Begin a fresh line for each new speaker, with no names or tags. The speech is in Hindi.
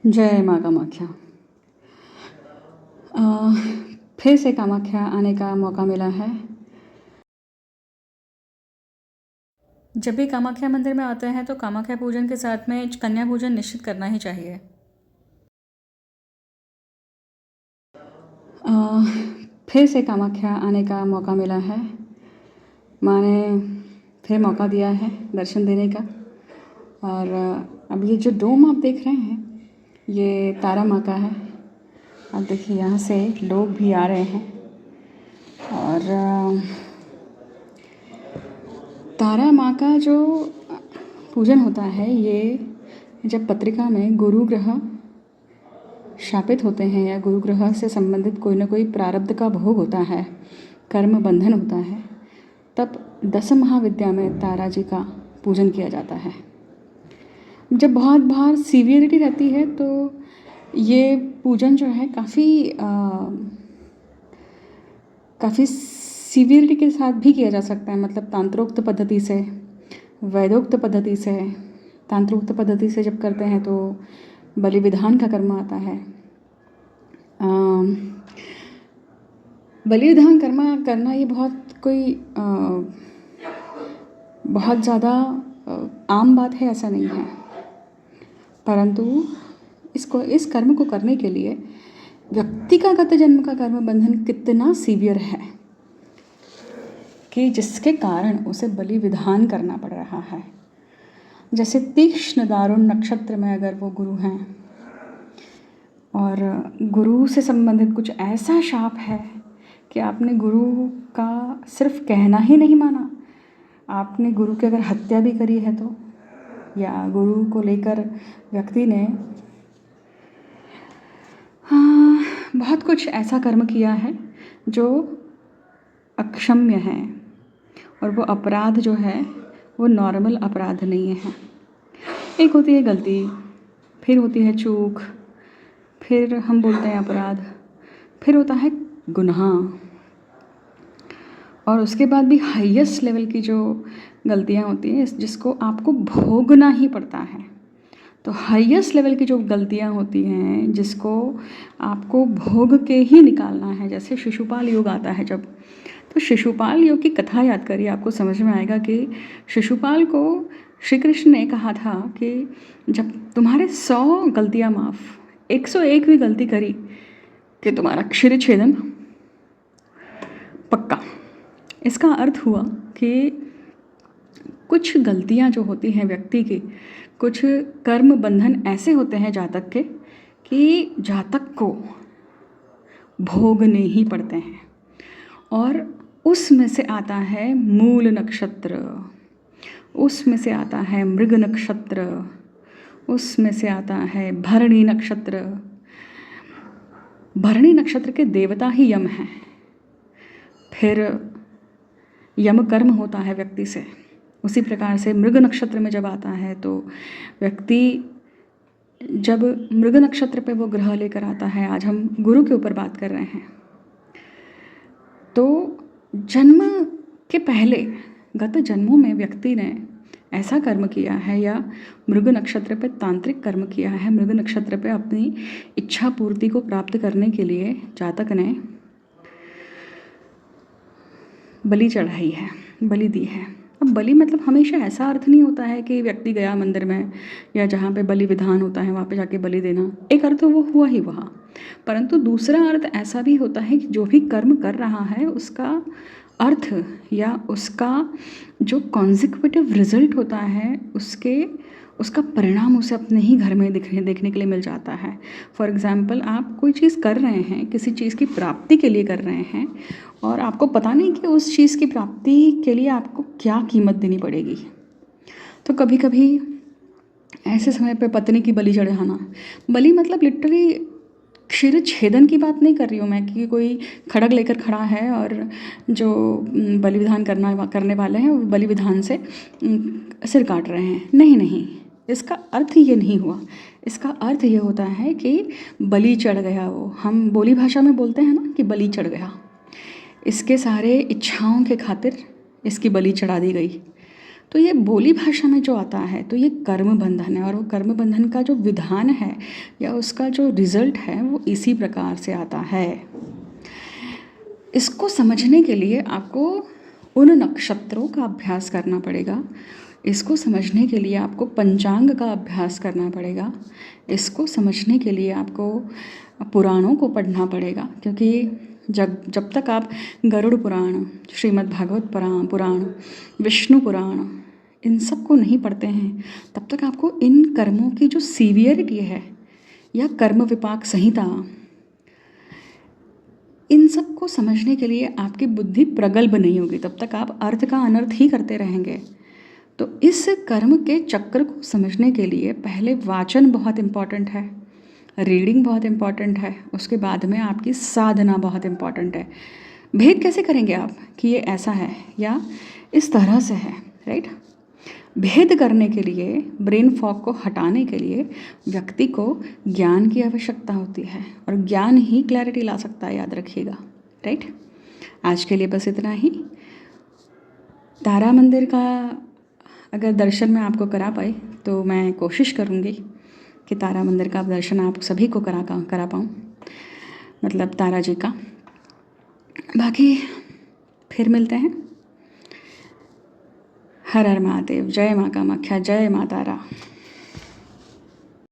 जय माँ कामाख्या। फिर से कामाख्या आने का मौका मिला है। जब भी कामाख्या मंदिर में आते हैं तो कामाख्या पूजन के साथ में कन्या पूजन निश्चित करना ही चाहिए। फिर से कामाख्या आने का मौका मिला है। माँ ने फिर मौका दिया है दर्शन देने का। और अब ये जो डोम आप देख रहे हैं ये तारा माँ का है। आप देखिए यहाँ से लोग भी आ रहे हैं। और तारा माँ का जो पूजन होता है ये जब पत्रिका में गुरु ग्रह शापित होते हैं या गुरु ग्रह से संबंधित कोई ना कोई प्रारब्ध का भोग होता है, कर्म बंधन होता है, तब 10 महाविद्या में तारा जी का पूजन किया जाता है। जब बहुत बार सीवियरिटी रहती है तो ये पूजन जो है काफ़ी सीवियरिटी के साथ भी किया जा सकता है। मतलब तांत्रोक्त पद्धति से, वैदोक्त पद्धति से। तांत्रोक्त पद्धति से जब करते हैं तो बलि विधान का कर्म आता है। बलि विधान कर्म करना ये बहुत ज़्यादा आम बात है ऐसा नहीं है, परंतु इस कर्म को करने के लिए व्यक्ति का गत जन्म का कर्म बंधन कितना सीवियर है कि जिसके कारण उसे बलि विधान करना पड़ रहा है। जैसे तीक्ष्ण दारुण नक्षत्र में अगर वो गुरु हैं और गुरु से संबंधित कुछ ऐसा शाप है कि आपने गुरु का सिर्फ कहना ही नहीं माना, आपने गुरु की अगर हत्या भी करी है तो, या गुरु को लेकर व्यक्ति ने बहुत कुछ ऐसा कर्म किया है जो अक्षम्य है, और वो अपराध जो है वो नॉर्मल अपराध नहीं है। एक होती है गलती, फिर होती है चूक, फिर हम बोलते हैं अपराध, फिर होता है गुनाह, और उसके बाद भी हाईएस्ट लेवल की जो गलतियाँ होती हैं जिसको आपको भोगना ही पड़ता है। तो हाईएस्ट लेवल की जो गलतियाँ होती हैं जिसको आपको भोग के ही निकालना है, जैसे शिशुपाल योग आता है जब, तो शिशुपाल योग की कथा याद करिए, आपको समझ में आएगा कि शिशुपाल को श्री कृष्ण ने कहा था कि जब तुम्हारे 100 गलतियाँ माफ़, 101वीं गलती करी कि तुम्हारा क्षीर छेदन पक्का। इसका अर्थ हुआ कि कुछ गलतियाँ जो होती हैं व्यक्ति की, कुछ कर्म बंधन ऐसे होते हैं जातक के कि जातक को भोगने ही पड़ते हैं। और उसमें से आता है मूल नक्षत्र, उसमें से आता है मृग नक्षत्र, उसमें से आता है भरणी नक्षत्र। भरणी नक्षत्र के देवता ही यम हैं। फिर यम कर्म होता है व्यक्ति से। उसी प्रकार से मृग नक्षत्र में जब आता है तो व्यक्ति जब मृग नक्षत्र पे वो ग्रह लेकर आता है, आज हम गुरु के ऊपर बात कर रहे हैं, तो जन्म के पहले गत जन्मों में व्यक्ति ने ऐसा कर्म किया है या मृग नक्षत्र पे तांत्रिक कर्म किया है, मृग नक्षत्र पे अपनी इच्छा पूर्ति को प्राप्त करने के लिए जातक ने बलि चढ़ाई है, बलि दी है। अब बलि मतलब हमेशा ऐसा अर्थ नहीं होता है कि व्यक्ति गया मंदिर में या जहाँ पे बलि विधान होता है वहाँ पे जाके बलि देना, एक अर्थ वो हुआ ही वहाँ, परंतु दूसरा अर्थ ऐसा भी होता है कि जो भी कर्म कर रहा है उसका अर्थ या उसका जो कॉन्जिक्यूटिव रिजल्ट होता है उसका परिणाम उसे अपने ही घर में देखने के लिए मिल जाता है। फॉर एग्ज़ाम्पल, आप कोई चीज़ कर रहे हैं, किसी चीज़ की प्राप्ति के लिए कर रहे हैं, और आपको पता नहीं कि उस चीज़ की प्राप्ति के लिए आपको क्या कीमत देनी पड़ेगी। तो कभी कभी ऐसे समय पे पत्नी की बलि चढ़ाना, बलि मतलब लिटरली क्षीर छेदन की बात नहीं कर रही हूँ मैं कि कोई खड़ग लेकर खड़ा है और जो बलि विधान करने वाले हैं वो बलि विधान से सिर काट रहे हैं। नहीं, इसका अर्थ ये नहीं हुआ। इसका अर्थ ये होता है कि बलि चढ़ गया, वो हम बोली भाषा में बोलते हैं ना कि बलि चढ़ गया, इसके सारे इच्छाओं के खातिर इसकी बलि चढ़ा दी गई। तो ये बोली भाषा में जो आता है तो ये कर्म बंधन है, और वो कर्म बंधन का जो विधान है या उसका जो रिजल्ट है वो इसी प्रकार से आता है। इसको समझने के लिए आपको उन नक्षत्रों का अभ्यास करना पड़ेगा, इसको समझने के लिए आपको पंचांग का अभ्यास करना पड़ेगा, इसको समझने के लिए आपको पुराणों को पढ़ना पड़ेगा, क्योंकि जब तक आप गरुड़ पुराण, श्रीमद् भागवत पुराण, विष्णु पुराण इन सब को नहीं पढ़ते हैं तब तक आपको इन कर्मों की जो सीवियरिटी है या कर्म विपाक संहिता, इन सब को समझने के लिए आपकी बुद्धि प्रगल्भ नहीं होगी, तब तक आप अर्थ का अनर्थ ही करते रहेंगे। तो इस कर्म के चक्र को समझने के लिए पहले वाचन बहुत इम्पॉर्टेंट है, रीडिंग बहुत इम्पॉर्टेंट है, उसके बाद में आपकी साधना बहुत इम्पॉर्टेंट है। भेद कैसे करेंगे आप कि ये ऐसा है या इस तरह से है, राइट? भेद करने के लिए, ब्रेन फॉग को हटाने के लिए व्यक्ति को ज्ञान की आवश्यकता होती है, और ज्ञान ही क्लैरिटी ला सकता है, याद रखिएगा, राइट? आज के लिए बस इतना ही। तारा मंदिर का अगर दर्शन मैं आपको करा पाई तो मैं कोशिश करूँगी कि तारा मंदिर का दर्शन आप सभी को करा पाऊँ, मतलब तारा जी का। बाकी फिर मिलते हैं। हर हर महादेव, जय माँ कामाख्या, जय माँ तारा।